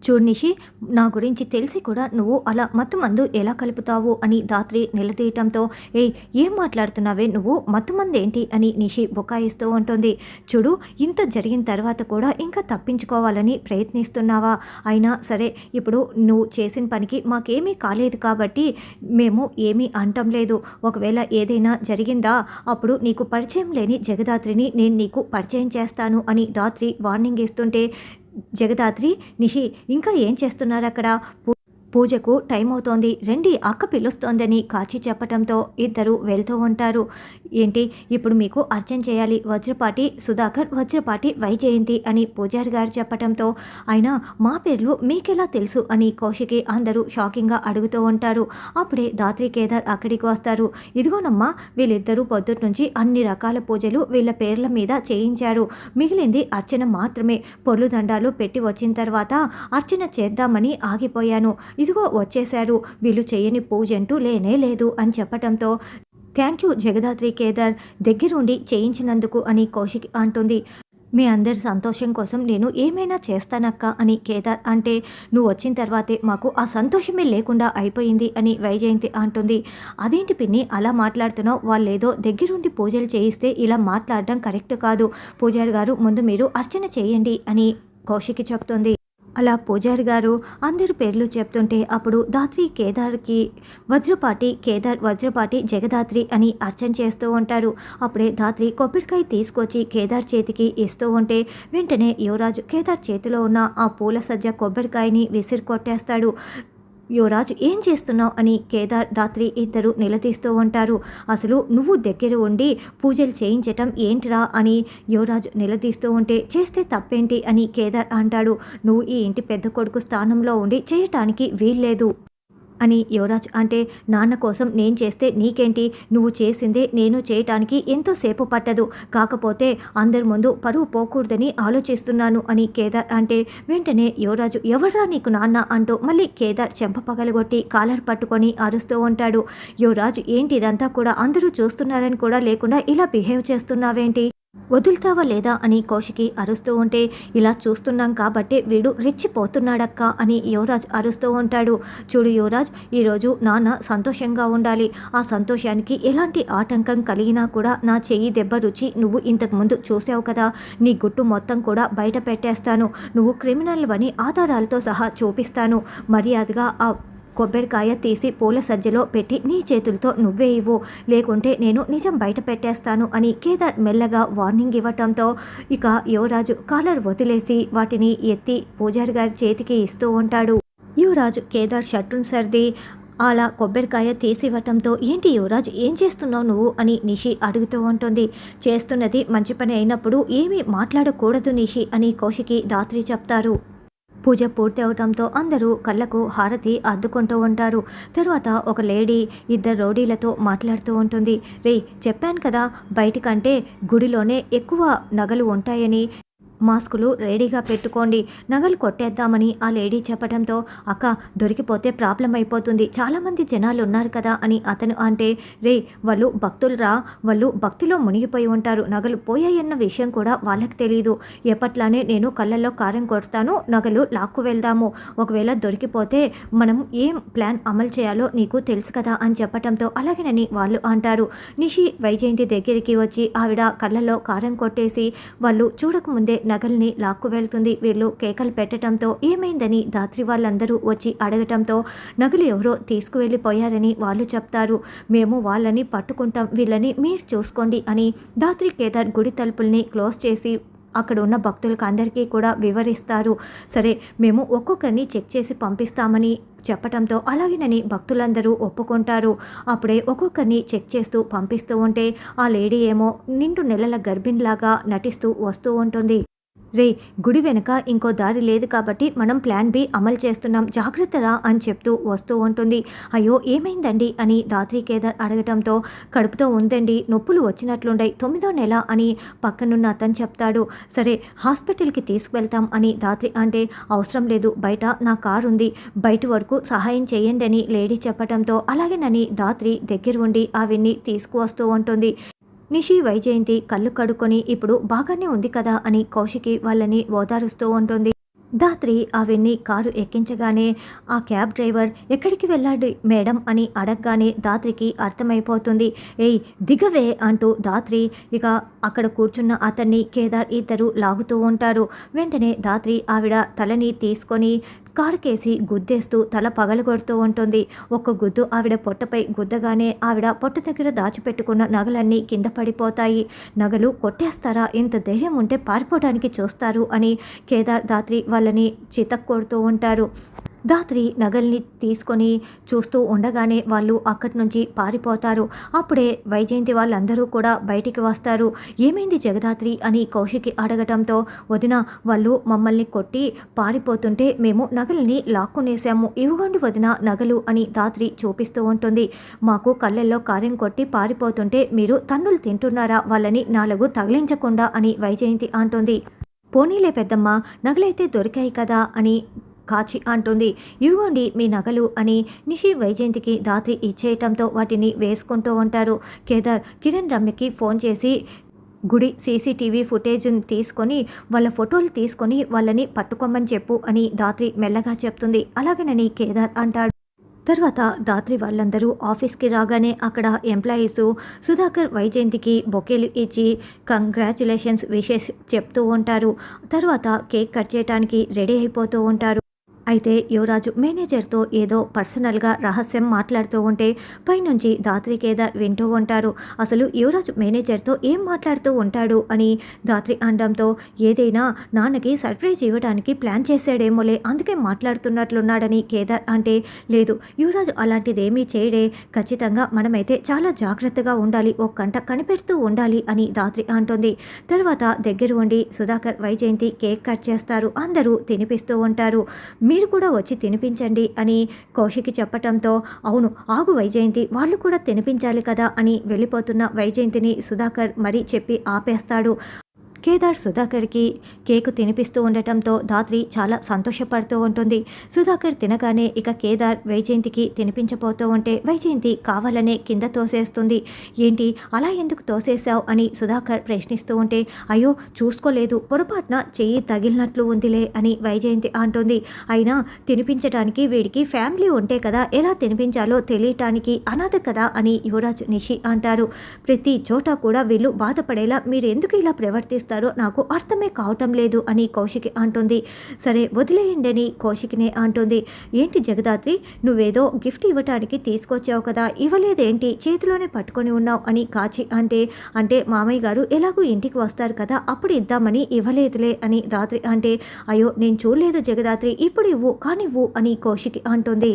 చూడు నిషి, నా గురించి తెలిసి కూడా నువ్వు అలా మత్తుమందు ఎలా కలుపుతావు అని ధాత్రి నిలదీయటంతో, ఏయ్ ఏం మాట్లాడుతున్నావే నువ్వు, మత్తుమందేంటి అని నిషి బుకాయిస్తూ ఉంటుంది. చూడు, ఇంత జరిగిన తర్వాత కూడా ఇంకా తప్పించుకోవాలని ప్రయత్నిస్తున్నావా? అయినా సరే, ఇప్పుడు నువ్వు చేసిన పనికి మాకేమీ కాలేదు కాబట్టి మేము ఏమీ అంటం లేదు. ఒకవేళ ఏదైనా జరిగిందా, అప్పుడు నీకు పరిచయం లేని జగదాత్రిని నేను నీకు పరిచయం చేస్తాను అని ధాత్రి వార్నింగ్ ఇస్తుంటే, జగదాత్రి, నిషి ఇంకా ఏం చేస్తున్నారక్కడ? పూజకు టైం అవుతోంది, రండి అక్క పిలుస్తోందని కాచి చెప్పటంతో ఇద్దరు వెళ్తూ ఉంటారు. ఏంటి ఇప్పుడు మీకు అర్చన చేయాలి, వజ్రపాటి సుధాకర్, వజ్రపాటి వైజయంతి అని పూజారి గారు చెప్పటంతో, అయినా మా పేర్లు మీకెలా తెలుసు అని కౌశికి అందరూ షాకింగ్గా అడుగుతూ ఉంటారు. అప్పుడే ధాత్రి కేదార్ అక్కడికి వస్తారు. ఇదిగోనమ్మా, వీళ్ళిద్దరూ పొద్దుటి నుంచి అన్ని రకాల పూజలు వీళ్ళ పేర్ల మీద చేయించారు. మిగిలింది అర్చన మాత్రమే. పొర్లు దండాలు పెట్టి వచ్చిన తర్వాత అర్చన చేద్దామని ఆగిపోయాను. ఇదిగో వచ్చేశారు, వీళ్ళు చేయని పూజ అంటూ లేనే లేదు అని చెప్పటంతో, థ్యాంక్ యూ జగదాత్రి కేదార్, దగ్గరుండి చేయించినందుకు అని కౌశిక్ అంటుంది. మీ అందరి సంతోషం కోసం నేను ఏమైనా చేస్తానక్క అని కేదార్ అంటే, నువ్వు వచ్చిన తర్వాతే మాకు ఆ సంతోషమే లేకుండా అయిపోయింది అని వైజయంతి అంటుంది. అదేంటి పిన్ని అలా మాట్లాడుతున్నావు, వాళ్ళేదో దగ్గరుండి పూజలు చేయిస్తే ఇలా మాట్లాడడం కరెక్ట్ కాదు. పూజారి గారు ముందు మీరు అర్చన చేయండి అని కౌశికి చెప్తుంది. అలా పూజారి గారు అందరి పేర్లు చెప్తుంటే, అప్పుడు ధాత్రి కేదార్కి వజ్రపాటి కేదార్, వజ్రపాటి జగదాత్రి అని అర్చన చేస్తూ ఉంటారు. అప్పుడే ధాత్రి కొబ్బరికాయ తీసుకొచ్చి కేదార్ చేతికి ఇస్తూ ఉంటే, వెంటనే యువరాజు కేదార్ చేతిలో ఉన్న ఆ పూల సజ్జ కొబ్బరికాయని విసిరి కొట్టేస్తాడు. యువరాజు ఏం చేస్తున్నావు అని కేదార్, ధాత్రి ఇద్దరు నిలదీస్తూ ఉంటారు. అసలు నువ్వు దగ్గర ఉండి పూజలు చేయించటం ఏంటిరా అని యువరాజు నిలదీస్తూ ఉంటే, చేస్తే తప్పేంటి అని కేదార్ అంటాడు. నువ్వు ఈ ఇంటి పెద్ద కొడుకు స్థానంలో ఉండి చేయటానికి వీల్లేదు అని యువరాజ్ అంటే, నాన్న కోసం నేను చేస్తే నీకేంటి, నువ్వు చేసిందే నేను చేయటానికి ఎంతోసేపు పట్టదు, కాకపోతే అందరి ముందు పరువు పోకూడదని ఆలోచిస్తున్నాను అని కేదార్ అంటే, వెంటనే యువరాజు ఎవర్రా నీకు నాన్న అంటూ మళ్ళీ కేదార్ చెంప పగలగొట్టి కాలర్ పట్టుకొని అరుస్తూ ఉంటాడు. యువరాజు ఏంటి ఇదంతా కూడా, అందరూ చూస్తున్నారని కూడా లేకుండా ఇలా బిహేవ్ చేస్తున్నావేంటి, వదులుతావా లేదా అని కౌశికి అరుస్తూ ఉంటే, ఇలా చూస్తున్నాం కాబట్టి వీడు రెచ్చిపోతున్నాడక్క అని యువరాజ్ అరుస్తూ ఉంటాడు. చూడు యువరాజ్, ఈరోజు నాన్న సంతోషంగా ఉండాలి, ఆ సంతోషానికి ఎలాంటి ఆటంకం కలిగినా కూడా నా చెయ్యి దెబ్బ రుచి నువ్వు ఇంతకుముందు చూసావు కదా, నీ గుట్టు మొత్తం కూడా బయట పెట్టేస్తాను, నువ్వు క్రిమినల్ అని ఆధారాలతో సహా చూపిస్తాను, మర్యాదగా ఆ కొబ్బరికాయ తీసి పూల సజ్జలో పెట్టి నీ చేతులతో నువ్వే ఇవ్వు, లేకుంటే నేను నిజం బయట పెట్టేస్తాను అని కేదార్ మెల్లగా వార్నింగ్ ఇవ్వటంతో, ఇక యువరాజు కాలర్ వదిలేసి వాటిని ఎత్తి పూజారి గారి చేతికి ఇస్తూ ఉంటాడు. యువరాజు కేదార్ షర్టును సర్ది అలా కొబ్బరికాయ తీసివ్వటంతో, ఏంటి యువరాజ్ ఏం చేస్తున్నావు నువ్వు అని నిషి అడుగుతూ ఉంటుంది. చేస్తున్నది మంచి పని అయినప్పుడు ఏమీ మాట్లాడకూడదు నిషి అని కౌశికి ధాత్రి చెప్తారు. పూజ పూర్తి అవటంతో అందరూ కళ్ళకు హారతి అద్దుకుంటూ ఉంటారు. తర్వాత ఒక లేడీ ఇద్దరు రౌడీలతో మాట్లాడుతూ ఉంటుంది. రే, చెప్పాను కదా బయటికంటే గుడిలోనే ఎక్కువ నగలు ఉంటాయని, మాస్కులు రెడీగా పెట్టుకోండి, నగలు కొట్టేద్దామని ఆ లేడీ చెప్పడంతో, అక్క దొరికిపోతే ప్రాబ్లం అయిపోతుంది, చాలామంది జనాలు ఉన్నారు కదా అని అతను అంటే, రే వాళ్ళు భక్తులరా, వాళ్ళు భక్తిలో మునిగిపోయి ఉంటారు, నగలు పోయాయన్న విషయం కూడా వాళ్ళకి తెలియదు, ఎప్పట్లానే నేను కళ్ళల్లో కారం కొడతాను, నగలు లాక్కు వెళ్దాము, ఒకవేళ దొరికిపోతే మనం ఏం ప్లాన్ అమలు చేయాలో నీకు తెలుసు కదా అని చెప్పడంతో, అలాగేనని వాళ్ళు అంటారు. నిషి వైజయంతి దగ్గరికి వచ్చి ఆవిడ కళ్ళల్లో కారం కొట్టేసి వాళ్ళు చూడకముందే నగల్ని లాక్కు వెళ్తుంది. వీళ్ళు కేకలు పెట్టడంతో ఏమైందని ధాత్రి వాళ్ళందరూ వచ్చి అడగటంతో, నగలు ఎవరో తీసుకువెళ్ళిపోయారని వాళ్ళు చెప్తారు, మేము వాళ్ళని పట్టుకుంటాం, వీళ్ళని మీరు చూసుకోండి అని ధాత్రి కేదార్ గుడి తలుపుల్ని క్లోజ్ చేసి అక్కడ ఉన్న భక్తులకు అందరికీ కూడా వివరిస్తారు. సరే, మేము ఒక్కొక్కరిని చెక్ చేసి పంపిస్తామని చెప్పటంతో అలాగేనని భక్తులందరూ ఒప్పుకుంటారు. అప్పుడే ఒక్కొక్కరిని చెక్ చేస్తూ పంపిస్తూ ఉంటే, ఆ లేడీ ఏమో నిండు నెలల గర్భిణిలాగా నటిస్తూ వస్తూ ఉంటుంది. రే, గుడి వెనుక ఇంకో దారి లేదు కాబట్టి మనం ప్లాన్ బి అమలు చేస్తున్నాం, జాగ్రత్తరా అని చెప్తూ వస్తూ ఉంటుంది. అయ్యో ఏమైందండి అని ధాత్రి కేదార్ అడగటంతో, కడుపుతో ఉందండి, నొప్పులు వచ్చినట్లుండయి, 9వ నెల అని పక్కనున్న అతను చెప్తాడు. సరే హాస్పిటల్కి తీసుకువెళ్తాం అని ధాత్రి అంటే, అవసరం లేదు, బయట నా కారు ఉంది, బయట వరకు సహాయం చేయండి అని లేడీ చెప్పటంతో, అలాగేనని ధాత్రి దగ్గర ఉండి ఆవిడ్ని తీసుకువస్తూ ఉంటుంది. నిషి వైజయంతి కళ్ళు కడుక్కొని ఇప్పుడు బాగానే ఉంది కదా అని కౌశికి వాళ్ళని ఓదారుస్తూ ఉంటుంది. ధాత్రి అవన్నీ కారు ఎక్కించగానే ఆ క్యాబ్ డ్రైవర్ ఎక్కడికి వెళ్ళాడు మేడం అని అడగగానే ధాత్రికి అర్థమైపోతుంది. ఏయ్ దిగవే అంటూ ధాత్రి ఇక అక్కడ కూర్చున్న అతన్ని కేదార్ ఇద్దరు లాగుతూ ఉంటారు. వెంటనే ధాత్రి ఆవిడ తలని తీసుకొని కారుకేసి గుద్దేస్తూ తల పగలగొడుతూ ఉంటుంది. ఒక్క గుద్దు ఆవిడ పొట్టపై గుద్దగానే ఆవిడ పొట్ట దగ్గర దాచిపెట్టుకున్న నగలన్నీ కింద పడిపోతాయి. నగలు కొట్టేస్తారా, ఇంత ధైర్యం ఉంటే పారిపోవడానికి చూస్తారు అని కేదార్ ధాత్రి వాళ్ళని చితక్కొడుతూ ఉంటారు. ధాత్రి నగల్ని తీసుకొని చూస్తూ ఉండగానే వాళ్ళు అక్కడి నుంచి పారిపోతారు. అప్పుడే వైజయంతి వాళ్ళందరూ కూడా బయటికి వస్తారు. ఏమైంది జగదాత్రి అని కౌశికి అడగటంతో, వదిన వాళ్ళు మమ్మల్ని కొట్టి పారిపోతుంటే మేము నగల్ని లాక్కునేసాము, ఇవ్వండి వదిన నగలు అని ధాత్రి చూపిస్తూ ఉంటుంది. మాకు కళ్ళల్లో కారం కొట్టి పారిపోతుంటే మీరు తన్నులు తింటున్నారా, వాళ్ళని 4 తగిలించకుండా అని వైజయంతి అంటుంది. పోనీలే పెద్దమ్మ, నగలైతే దొరికాయి కదా అని కాచి అంటుంది. ఇవ్వండి మీ నగలు అని నిషి వైజయంతికి ధాత్రి ఇచ్చేయటంతో వాటిని వేసుకుంటూ ఉంటారు. కేదార్ కిరణ్ రమ్యకి ఫోన్ చేసి గుడి సీసీటీవీ ఫుటేజ్ని తీసుకొని వాళ్ళ ఫోటోలు తీసుకొని వాళ్ళని పట్టుకోమని చెప్పు అని ధాత్రి మెల్లగా చెప్తుంది. అలాగనని కేదార్ అంటాడు. తర్వాత ధాత్రి వాళ్ళందరూ ఆఫీస్కి రాగానే అక్కడ ఎంప్లాయీసు సుధాకర్ వైజయంతికి బొకేలు ఇచ్చి కంగ్రాచులేషన్స్ విషెస్ చెప్తూ ఉంటారు. తర్వాత కేక్ కట్ చేయడానికి రెడీ అయిపోతూ ఉంటారు. అయితే యువరాజు మేనేజర్తో ఏదో పర్సనల్గా రహస్యం మాట్లాడుతూ ఉంటే పైనుంచి ధాత్రి కేదార్ వింటూ ఉంటారు. అసలు యువరాజు మేనేజర్తో ఏం మాట్లాడుతూ ఉంటాడు అని ధాత్రి అనడంతో, ఏదైనా నాన్నకి సర్ప్రైజ్ ఇవ్వడానికి ప్లాన్ చేశాడేమోలే, అందుకే మాట్లాడుతున్నట్లున్నాడని కేదార్ అంటే, లేదు యువరాజు అలాంటిదేమీ చేయడే, ఖచ్చితంగా మనమైతే చాలా జాగ్రత్తగా ఉండాలి, ఒక గంట కనిపెడుతూ ఉండాలి అని ధాత్రి అంటుంది. తర్వాత దగ్గర ఉండి సుధాకర్ వైజయంతి కేక్ కట్ చేస్తారు. అందరూ తినిపిస్తూ ఉంటారు. మీరు కూడా వచ్చి తినిపించండి అని కౌశికి చెప్పటంతో, అవును ఆగు వైజయంతి, వాళ్ళు కూడా తినిపించాలి కదా అని వెళ్ళిపోతున్న వైజయంతిని సుధాకర్ మరీ చెప్పి ఆపేస్తాడు. కేదార్ సుధాకర్కి కేకు తినిపిస్తూ ఉండటంతో ధాత్రి చాలా సంతోషపడుతూ ఉంటుంది. సుధాకర్ తినగానే ఇక కేదార్ వైజయంతికి తినిపించబోతూ ఉంటే వైజయంతి కావాలనే కింద తోసేస్తుంది. ఏంటి అలా ఎందుకు తోసేశావు అని సుధాకర్ ప్రశ్నిస్తూ ఉంటే, అయ్యో చూసుకోలేదు, పొరపాటున చెయ్యి తగిలినట్లు ఉందిలే అని వైజయంతి అంటుంది. అయినా తినిపించడానికి వీడికి ఫ్యామిలీ ఉంటే కదా, ఎలా తినిపించాలో తెలియటానికి అనాథ కదా అని యువరాజ్ నిషి అంటారు. ప్రతి చోట కూడా వీళ్ళు బాధపడేలా మీరు ఎందుకు ఇలా ప్రవర్తిస్తారు, నాకు అర్థమే కావటం లేదు అని కౌశికి అంటుంది. సరే వదిలేయండి అని కౌశికినే అంటుంది. ఏంటి జగదాత్రి, నువ్వేదో గిఫ్ట్ ఇవ్వటానికి తీసుకొచ్చావు కదా, ఇవ్వలేదేంటి, చేతిలోనే పట్టుకొని ఉన్నావు అని కాచి అంటే మామయ్య గారు ఎలాగూ ఇంటికి వస్తారు కదా, అప్పుడు ఇద్దామని ఇవ్వలేదులే అని ధాత్రి అంటే, అయ్యో నేను చూడలేదు జగదాత్రి, ఇప్పుడు ఇవ్వు కానివ్వు అని కౌశికి అంటుంది.